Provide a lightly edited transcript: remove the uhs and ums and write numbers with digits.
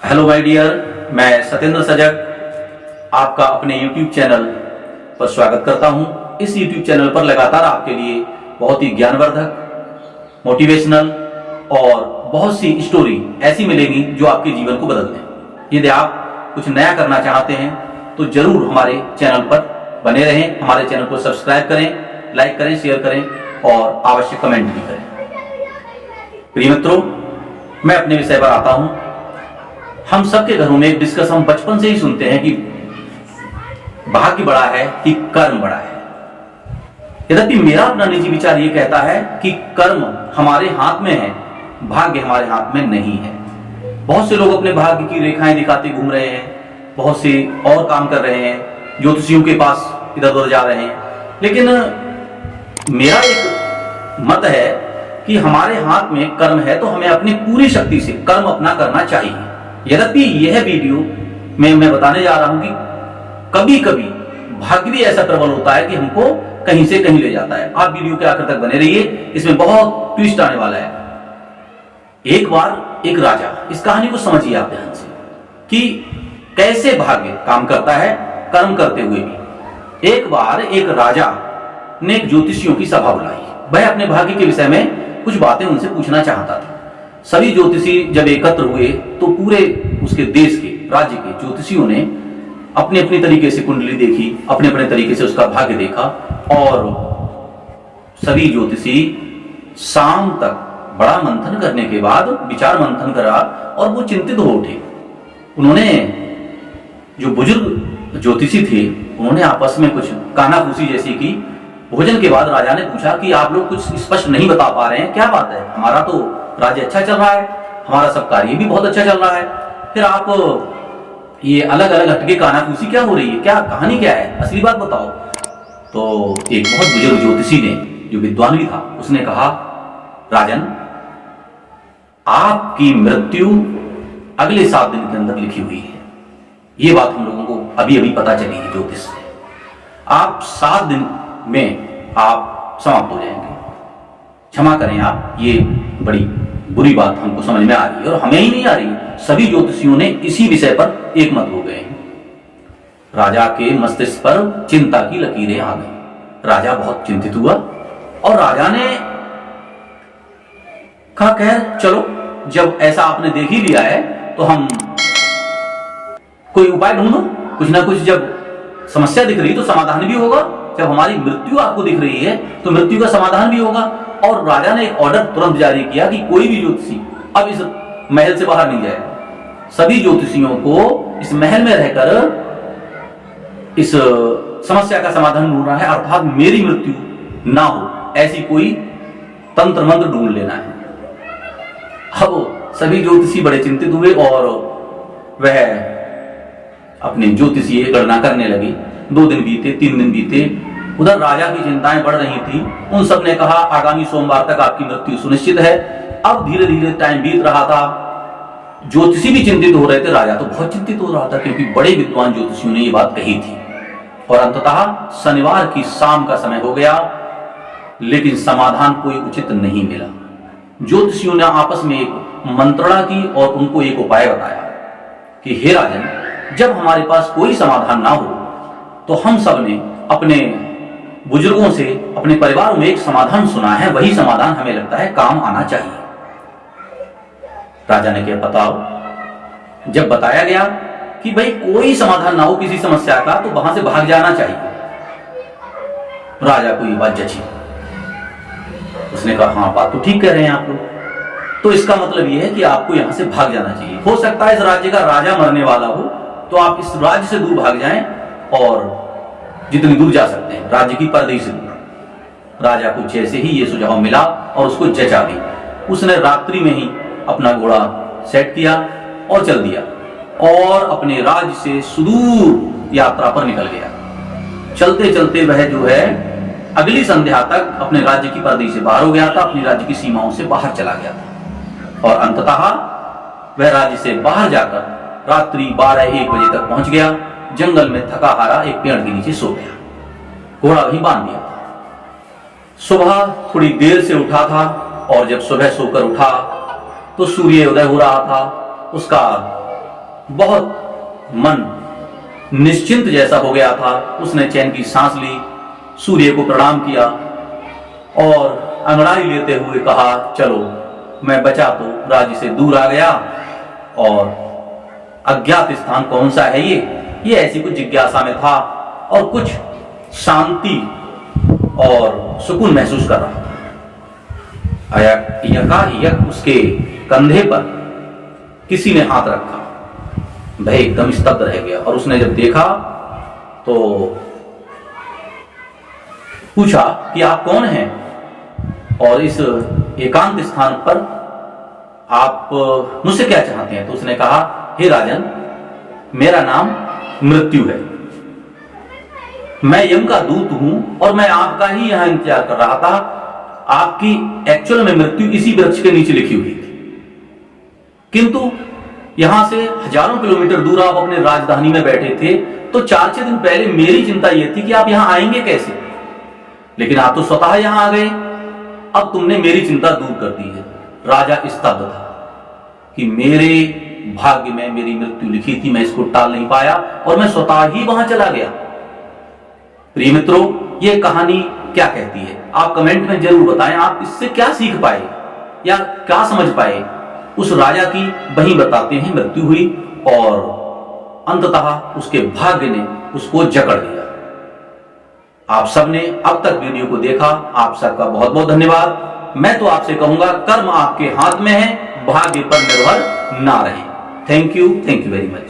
Hello my dear, मैं सत्येंद्र सजग आपका अपने YouTube चैनल पर स्वागत करता हूं। इस YouTube चैनल पर लगातार आपके लिए बहुत ही ज्ञानवर्धक, मोटिवेशनल और बहुत सी स्टोरी ऐसी मिलेगी जो आपके जीवन को बदल दें। यदि आप कुछ नया करना चाहते हैं तो जरूर हमारे चैनल पर बने रहें। हमारे चैनल को सब्सक्राइब करें, लाइक करें, शेयर करें और आवश्यक कमेंट भी करें। प्रिय मित्रों, मैं अपने विषय पर आता हूं। हम सबके घरों में एक डिस्कस हम बचपन से ही सुनते हैं कि भाग्य बड़ा है कि कर्म बड़ा है। यद्यपि मेरा अपना निजी विचार ये कहता है कि कर्म हमारे हाथ में है, भाग्य हमारे हाथ में नहीं है। बहुत से लोग अपने भाग्य की रेखाएं दिखाते घूम रहे हैं, बहुत से और काम कर रहे हैं, ज्योतिषियों के पास इधर उधर जा रहे हैं। लेकिन मेरा एक मत है कि हमारे हाथ में कर्म है तो हमें अपनी पूरी शक्ति से कर्म अपना करना चाहिए। यद्यपि यह वीडियो में मैं बताने जा रहा हूं कि कभी कभी भाग्य भी ऐसा प्रबल होता है कि हमको कहीं से कहीं ले जाता है। आप वीडियो के आखिर तक बने रहिए, इसमें बहुत ट्विस्ट आने वाला है। एक बार एक राजा, इस कहानी को समझिए आप ध्यान से कि कैसे भाग्य काम करता है कर्म करते हुए भी। एक बार एक राजा ने एक ज्योतिषियों की सभा बुलाई। वह अपने भाग्य के विषय में कुछ बातें उनसे पूछना चाहता था। सभी ज्योतिषी जब एकत्र हुए तो पूरे उसके देश के, राज्य के ज्योतिषियों ने अपने अपने तरीके से कुंडली देखी, अपने अपने तरीके से उसका भाग्य देखा और सभी ज्योतिषी शाम तक बड़ा मंथन करने के बाद, विचार मंथन करा और वो चिंतित हो उठे। उन्होंने, जो बुजुर्ग ज्योतिषी थे, उन्होंने आपस में कुछ कानाफूसी जैसी की। भोजन के बाद राजा ने पूछा कि आप लोग कुछ स्पष्ट नहीं बता पा रहे हैं, क्या बात है? हमारा तो राज्य अच्छा चल रहा है, हमारा सब कार्य भी बहुत अच्छा चल रहा है, फिर आप ये अलग अलग हटके कानाफूसी क्या हो रही है? क्या कहानी क्या है? असली बात बताओ। तो एक बहुत बुजुर्ग ज्योतिषी ने, जो विद्वान भी था, उसने कहा, राजन, आपकी मृत्यु अगले 7 दिन के अंदर लिखी हुई है। ये बात हम लोगों को अभी अभी पता चली है ज्योतिष से। आप 7 दिन में आप समाप्त हो जाएंगे। क्षमा करें आप, ये बड़ी बुरी बात हमको समझ में आ रही है और हमें ही नहीं आ रही, सभी ज्योतिषियों ने इसी विषय पर एकमत हो गए। राजा के मस्तिष्क पर चिंता की लकीरें आ गई। राजा बहुत चिंतित हुआ और राजा ने कहा, खैर चलो, जब ऐसा आपने देख ही लिया है तो हम कोई उपाय ढूंढो। कुछ ना कुछ, जब समस्या दिख रही तो समाधान भी होगा। जब हमारी मृत्यु आपको दिख रही है तो मृत्यु का समाधान भी होगा। और राजा ने एक ऑर्डर तुरंत जारी किया कि कोई भी ज्योतिषी अब इस महल से बाहर नहीं जाए। सभी ज्योतिषियों को इस महल में रहकर इस समस्या का समाधान ढूंढना है, अर्थात मेरी मृत्यु ना हो, ऐसी कोई तंत्र मंत्र ढूंढ लेना है। अब सभी ज्योतिषी बड़े चिंतित हुए और वह अपने ज्योतिषीय गणना करने लगे। 2 दिन बीते, 3 दिन बीते, उधर राजा की चिंताएं बढ़ रही थी। उन सब ने कहा, आगामी सोमवार तक आपकी मृत्यु सुनिश्चित है। अब धीरे धीरे टाइम बीत रहा था, ज्योतिषी भी चिंतित हो रहे थे, राजा तो बहुत चिंतित हो रहा था क्योंकि बड़े विद्वान ज्योतिषियों ने ये बात कही थी। और अंततः शनिवार की शाम का समय हो गया, लेकिन समाधान कोई उचित नहीं मिला। ज्योतिषियों ने आपस में एक मंत्रणा की और उनको एक उपाय बताया कि हे राजन, जब हमारे पास कोई समाधान ना हो तो हम सब ने अपने बुजुर्गों से, अपने परिवार में एक समाधान सुना है, वही समाधान हमें लगता है काम आना चाहिए। राजा ने क्या, बताओ। जब बताया गया कि भाई कोई समाधान ना हो किसी समस्या का तो वहां से भाग जाना चाहिए, राजा को ये बात जची। उसने कहा, हाँ, बात तो ठीक कह रहे हैं आप लोग। तो इसका मतलब यह है कि आपको यहां से भाग जाना चाहिए। हो सकता है इस राज्य का राजा मरने वाला हो तो आप इस राज्य से दूर भाग जाएं और जितनी दूर जा सकते हैं, राज्य की परिधि से दूर। राजा को जैसे ही ये सुझाव मिला और उसको जचा भी, उसने रात्रि में ही अपना घोड़ा सेट किया और चल दिया और अपने राज्य से सुदूर यात्रा पर निकल गया। चलते चलते वह जो है अगली संध्या तक अपने राज्य की परिधि से बाहर हो गया था, अपनी राज्य की सीमाओं से बाहर चला गया था। और अंततः वह राज्य से बाहर जाकर रात्रि 12-1 बजे तक पहुंच गया। जंगल में थका हारा एक पेड़ के नीचे सो गया, घोड़ा वहीं बांध दिया। सुबह थोड़ी देर से उठा था और जब सुबह सोकर उठा तो सूर्य उदय हो रहा था। उसका बहुत मन निश्चिंत जैसा हो गया था। उसने चैन की सांस ली, सूर्य को प्रणाम किया और अंगड़ाई लेते हुए कहा, चलो मैं बचा तो राज्य से दूर आ गया, और अज्ञात स्थान कौन सा है ये ऐसी कुछ जिज्ञासा में था और कुछ शांति और सुकून महसूस कर रहा था। यकायक उसके कंधे पर किसी ने हाथ रखा। वह एकदम स्तब्ध रह गया और उसने जब देखा तो पूछा कि आप कौन हैं और इस एकांत स्थान पर आप मुझसे क्या चाहते हैं? तो उसने कहा, हे राजन, मेरा नाम मृत्यु है, मैं यम का दूत हूं और मैं आपका ही यहां इंतजार कर रहा था। आपकी एक्चुअल में मृत्यु इसी वृक्ष के नीचे लिखी हुई थी, किंतु यहां से हजारों किलोमीटर दूर आप अपने राजधानी में बैठे थे, तो 4-6 दिन पहले मेरी चिंता यह थी कि आप यहां आएंगे कैसे, लेकिन आप तो स्वतः यहां आ गए। अब तुमने मेरी चिंता दूर कर दी है। राजा स्तब्ध था कि मेरे भाग्य में मेरी मृत्यु लिखी थी, मैं इसको टाल नहीं पाया और मैं स्वतः ही वहां चला गया। प्रिय मित्रों, यह कहानी क्या कहती है? आप कमेंट में जरूर बताएं। आप इससे क्या सीख पाए या क्या समझ पाए? उस राजा की वही बताते हैं मृत्यु हुई और अंततः उसके भाग्य ने उसको जकड़ लिया। आप सबने अब तक वीडियो को देखा, आप सबका बहुत बहुत धन्यवाद। मैं तो आपसे कहूंगा, कर्म आपके हाथ में है, भाग्य पर निर्भर ना रहे। Thank you very much.